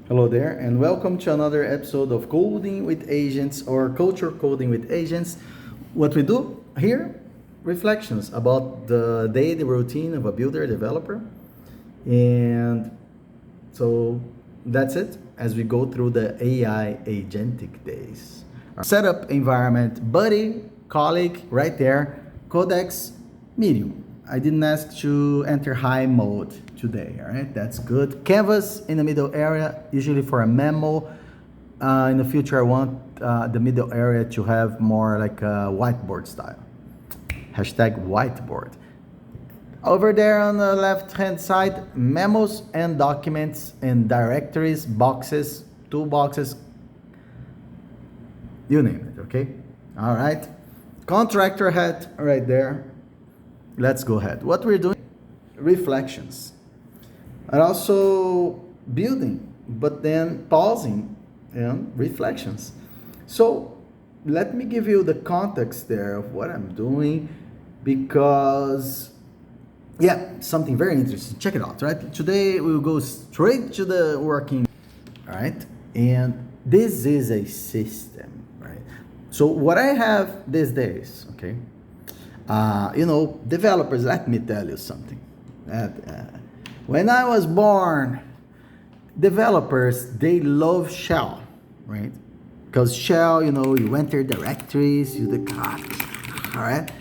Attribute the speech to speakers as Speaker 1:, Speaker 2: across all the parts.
Speaker 1: Hello there, and welcome to another episode of Coding with Agents or Culture Coding with Agents. What we do here, reflections about the daily routine of a builder developer. And so that's it as we go through the AI agentic days. Our setup environment, buddy, colleague, right there, Codex, medium. I didn't ask to enter high mode today, all right? That's good. Canvas in the middle area, usually for a memo. In the future, I want the middle area to have more like a whiteboard style. Hashtag whiteboard. Over there on the left-hand side, memos and documents and directories, boxes, toolboxes, you name it, okay? All right. Contractor hat right there. Let's go ahead. What we're doing, reflections. And also building, but then pausing and reflections. So let me give you the context there of what I'm doing because something very interesting. Check it out, right? Today we will go straight to the working, right? And this is a system, right? So what I have these days, okay? Developers, let me tell you something. When I was born, developers, they love shell, right? Because shell, you enter directories, you the all right?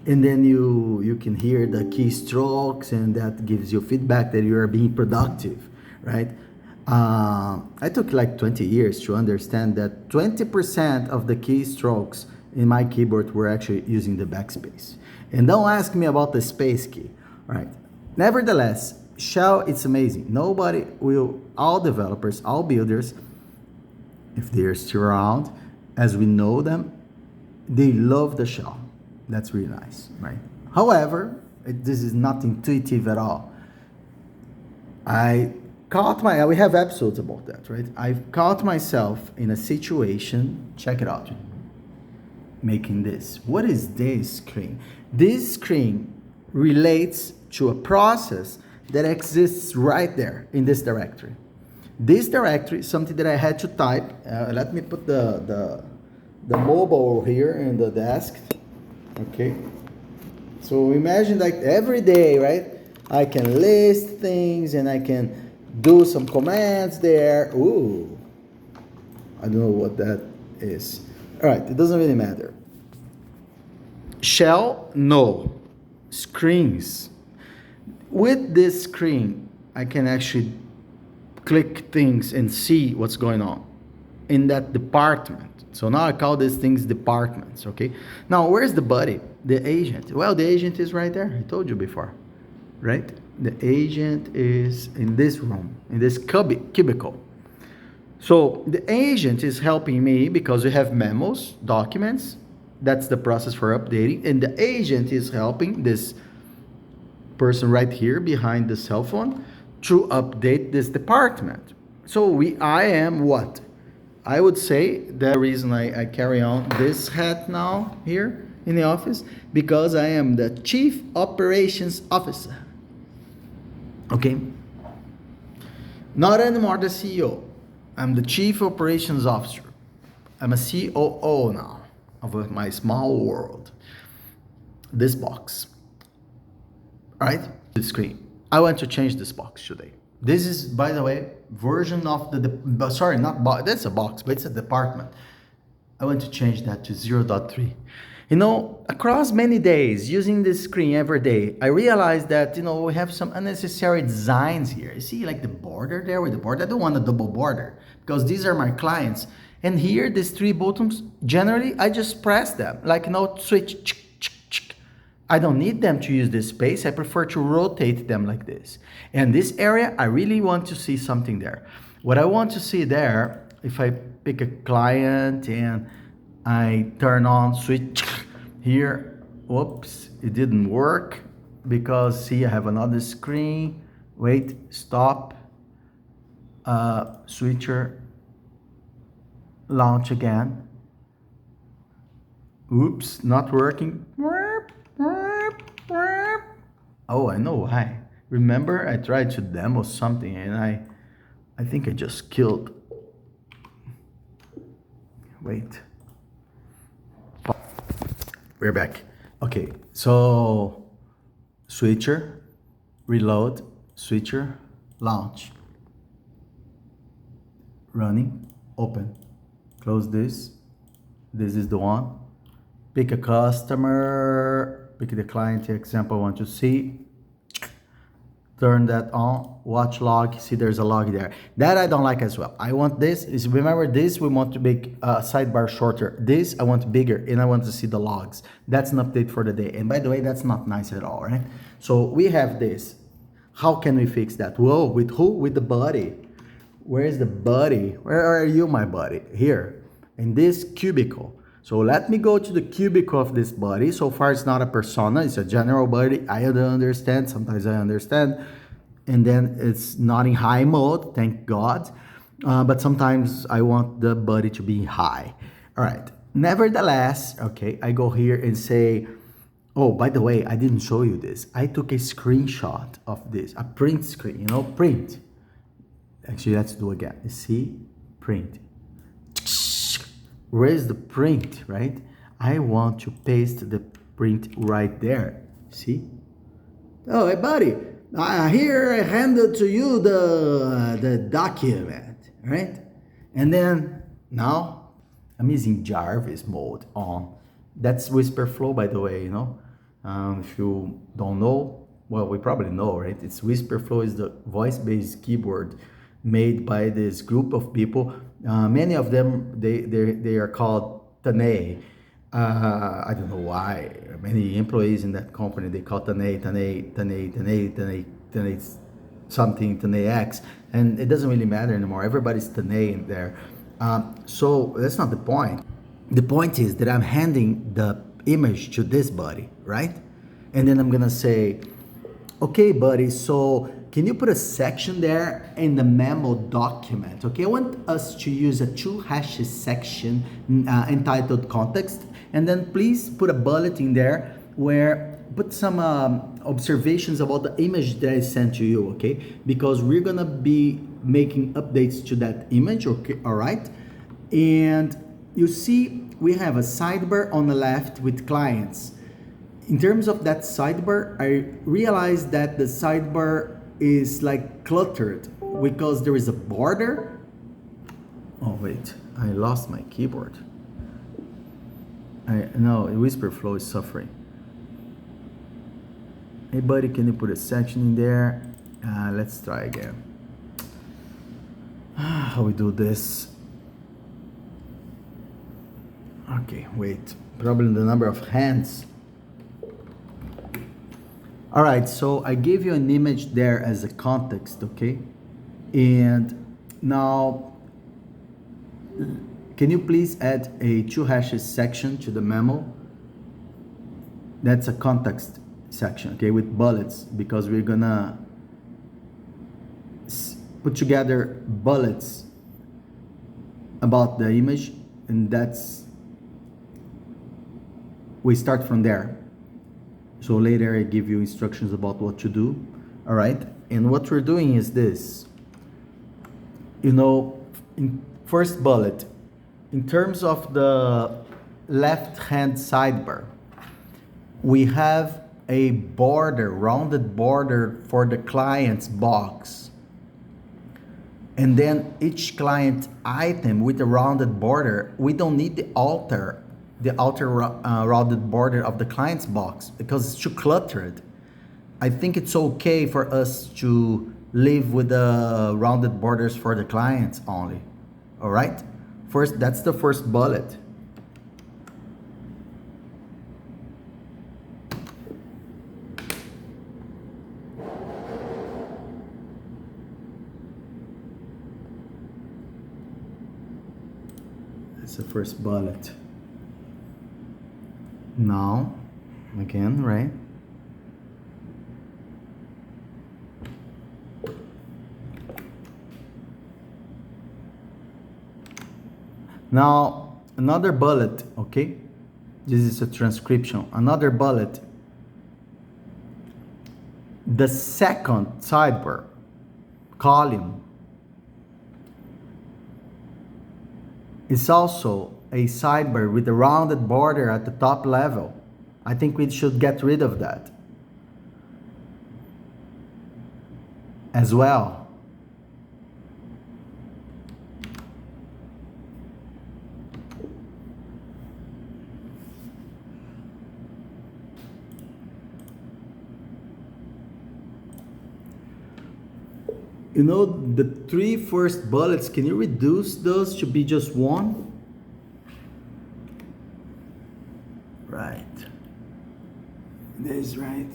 Speaker 1: And then you can hear the keystrokes, and that gives you feedback that you are being productive, right? I took like 20 years to understand that 20% of the keystrokes in my keyboard were actually using the backspace. And don't ask me about the space key, right? Nevertheless, shell, it's amazing. All developers, all builders, if they're still around, as we know them, they love the shell. That's really nice, right? However, this is not intuitive at all. We have episodes about that, right? I've caught myself in a situation, check it out, making this. What is this screen? This screen relates to a process that exists right there in this directory. This directory is something that I had to type. Let me put the mobile here in the desk. Okay. So imagine like every day, right? I can list things and I can do some commands there. Ooh, I don't know what that is. All right, it doesn't really matter. Shell, no. Screens. With this screen, I can actually click things and see what's going on in that department. So now I call these things departments, okay? Now, where's the buddy? The agent. Well, the agent is right there. I told you before, right? The agent is in this room, in this cubicle. So the agent is helping me because we have memos, documents. That's the process for updating. And the agent is helping this person right here behind the cell phone to update this department. So I am what? I would say the reason I carry on this hat now here in the office, because I am the Chief Operations Officer. Okay? Not anymore the CEO. I'm the Chief Operations Officer. I'm a COO now of my small world. This box. All right? The screen. I want to change this box today. This is, by the way, version of sorry, not box. That's a box, but it's a department. I want to change that to 0.3. Across many days, using this screen every day, I realized that, we have some unnecessary designs here. You see, like the border there with the border. I don't want a double border because these are my clients. And here, these three buttons, generally, I just press them, like, switch. I don't need them to use this space. I prefer to rotate them like this. And this area, I really want to see something there. What I want to see there, if I pick a client and I turn on switch here, whoops, it didn't work because see, I have another screen. Wait, stop, switcher, launch again. Oops, not working. Oh, I know why. Remember, I tried to demo something and I I think I just killed. Wait. We're back. Okay, so switcher, reload, switcher, launch. Running, open. Close this. This is the one. Pick a customer, pick the client example I want to see. Turn that on, watch log, see there's a log there. That I don't like as well. I want this, remember this, we want to make sidebar shorter. This I want bigger and I want to see the logs. That's an update for the day. And by the way, that's not nice at all, right? So we have this. How can we fix that? Whoa, with who? With the buddy. Where is the buddy? Where are you, my buddy? Here, in this cubicle. So let me go to the cubicle of this body. So far, it's not a persona. It's a general body. I don't understand. Sometimes I understand. And then it's not in high mode, thank God. But sometimes I want the body to be high. All right. Nevertheless, okay, I go here and say, oh, by the way, I didn't show you this. I took a screenshot of this, a print screen, print. Actually, let's do again. See, print. Where's the print, right? I want to paste the print right there. See? Oh, hey, buddy. Here I handed to you the document, right? And then now I'm using Jarvis mode on. That's Whisperflow, by the way, If you don't know, well, we probably know, right? It's Whisperflow is the voice-based keyboard made by this group of people. Many of them, they are called Tanay. I don't know why. Many employees in that company, they call Tanay something, Tanay X. And it doesn't really matter anymore. Everybody's Tanay in there. So that's not the point. The point is that I'm handing the image to this buddy, right? And then I'm gonna say, okay, buddy, so can you put a section there in the memo document? Okay, I want us to use a 2 hashes section entitled context, and then please put a bullet in there where put some observations about the image that I sent to you, okay? Because we're gonna be making updates to that image, okay? All right, and you see we have a sidebar on the left with clients. In terms of that sidebar, I realized that the sidebar is like cluttered because there is a border. Oh wait, I lost my keyboard. No, Whisperflow is suffering. Hey buddy, can you put a section in there? Let's try again. How we do this? Okay, wait, probably the number of hands. All right, so I gave you an image there as a context, okay? And now, can you please add a 2 hashes section to the memo? That's a context section, okay, with bullets, because we're gonna put together bullets about the image, and we start from there. So later I give you instructions about what to do, all right? And what we're doing is this. In first bullet, in terms of the left-hand sidebar, we have a border, rounded border for the client's box. And then each client item with a rounded border, we don't need the outer rounded border of the client's box because it's too cluttered. I think it's okay for us to live with the rounded borders for the clients only. All right? First, that's the first bullet. That's the first bullet. Now, again, right? Now, another bullet, okay? This is a transcription. Another bullet. The second sidebar column is also a sidebar with a rounded border at the top level. I think we should get rid of that as well. You know, the three first bullets, can you reduce those to be just one? Right. This, right?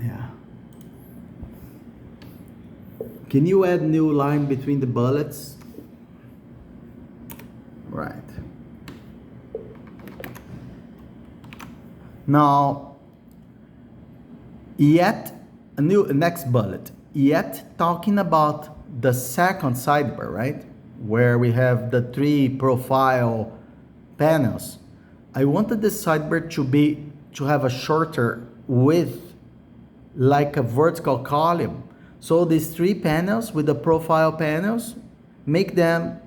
Speaker 1: Yeah. Can you add new line between the bullets? Right. Now, yet, next bullet. Yet talking about the second sidebar, right? Where we have the three profile panels. I wanted this sidebar to have a shorter width, like a vertical column. So these three panels with the profile panels, make them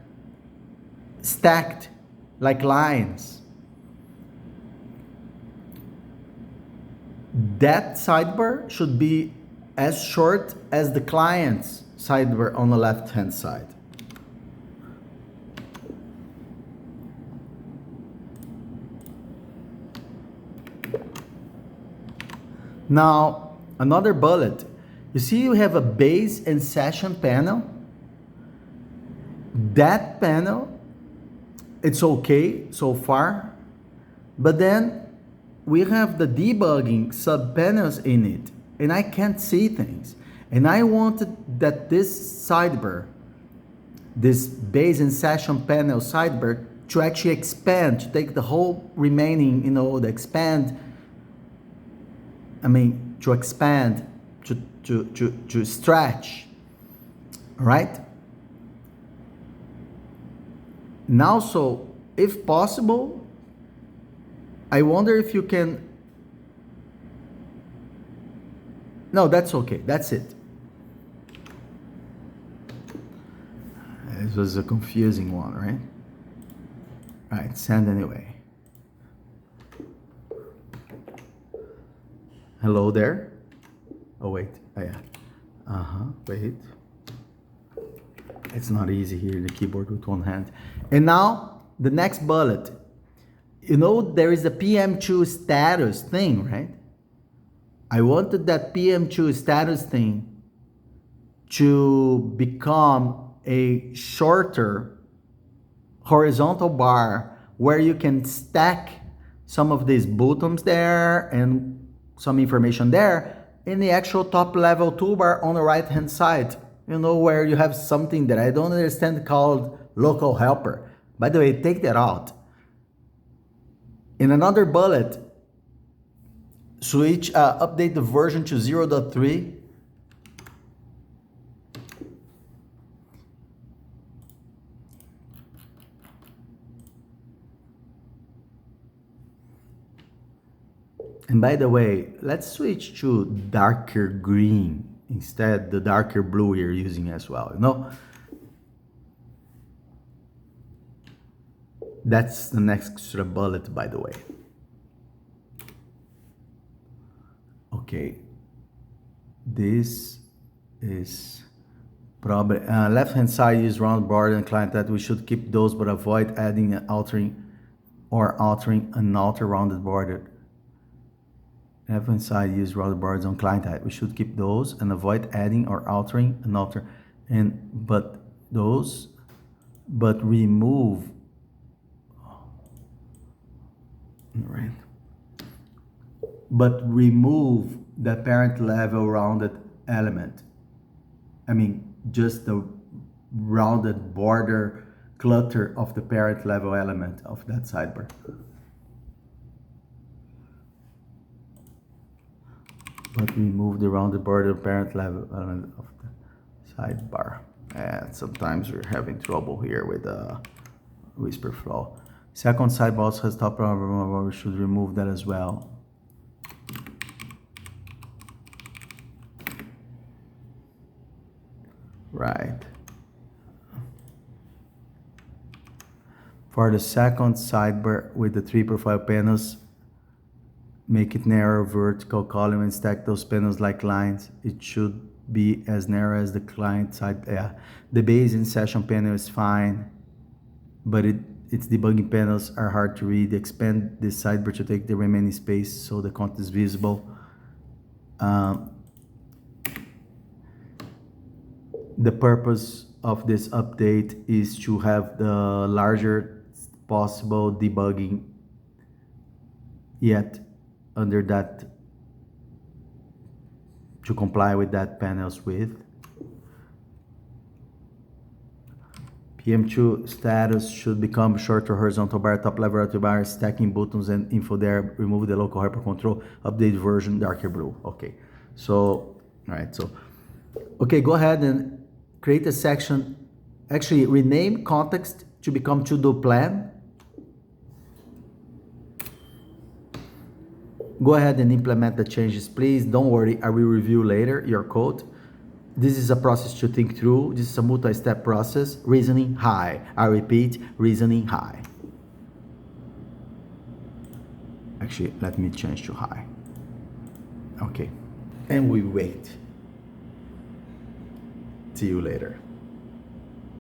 Speaker 1: stacked like lines. That sidebar should be as short as the client's sidebar on the left hand side. Now, another bullet. You see you have a base and session panel. That panel, it's okay so far, but then we have the debugging sub-panels in it, and I can't see things. And I wanted that this sidebar, this base and session panel sidebar, to actually expand, to take the whole remaining, to expand, to stretch, right? Now, so if possible, I wonder if you can. No, that's okay. That's it. This was a confusing one, right? Right, send anyway. Hello there. Oh, wait. Oh, yeah. Wait. It's not easy here, the keyboard with one hand. And now, the next bullet. You know, there is a PM2 status thing, right? I wanted that PM2 status thing to become a shorter horizontal bar where you can stack some of these buttons there and some information there in the actual top level toolbar on the right hand side. You know, where you have something that I don't understand called local helper. By the way, take that out. In another bullet, update the version to 0.3. And by the way, let's switch to darker green instead the darker blue we are using as well. That's the next bullet, by the way. Okay, this is probably left hand side use round border and client that we should keep those but avoid adding and altering an outer rounded border. Left hand side use rounded borders on client type. We should keep those and avoid adding or altering an outer but remove. Right. But remove the parent level rounded element. I mean, just the rounded border clutter of the parent level element of that sidebar. But remove the rounded border parent level element of the sidebar. And sometimes we're having trouble here with the whisper flow. Second sidebar also has top problem. We should remove that as well. Right. For the second sidebar with the 3 profile panels, make it narrow, vertical column, and stack those panels like lines. It should be as narrow as the client side. Yeah, the base in session panel is fine, but its debugging panels are hard to read. Expand this sidebar to take the remaining space so the content is visible. The purpose of this update is to have the larger possible debugging yet under that, to comply with that panel's width. PM2 status should become shorter horizontal bar, top level relative bar, stacking buttons and info there, remove the local hyper control, update version, darker blue. Okay, so, all right, so, okay, go ahead and create a section, actually rename context to become to-do plan. Go ahead and implement the changes, please. Don't worry, I will review later your code. This is a process to think through. This is a multi-step process. Reasoning high. I repeat, reasoning high. Actually, let me change to high. Okay, and we wait. See you later.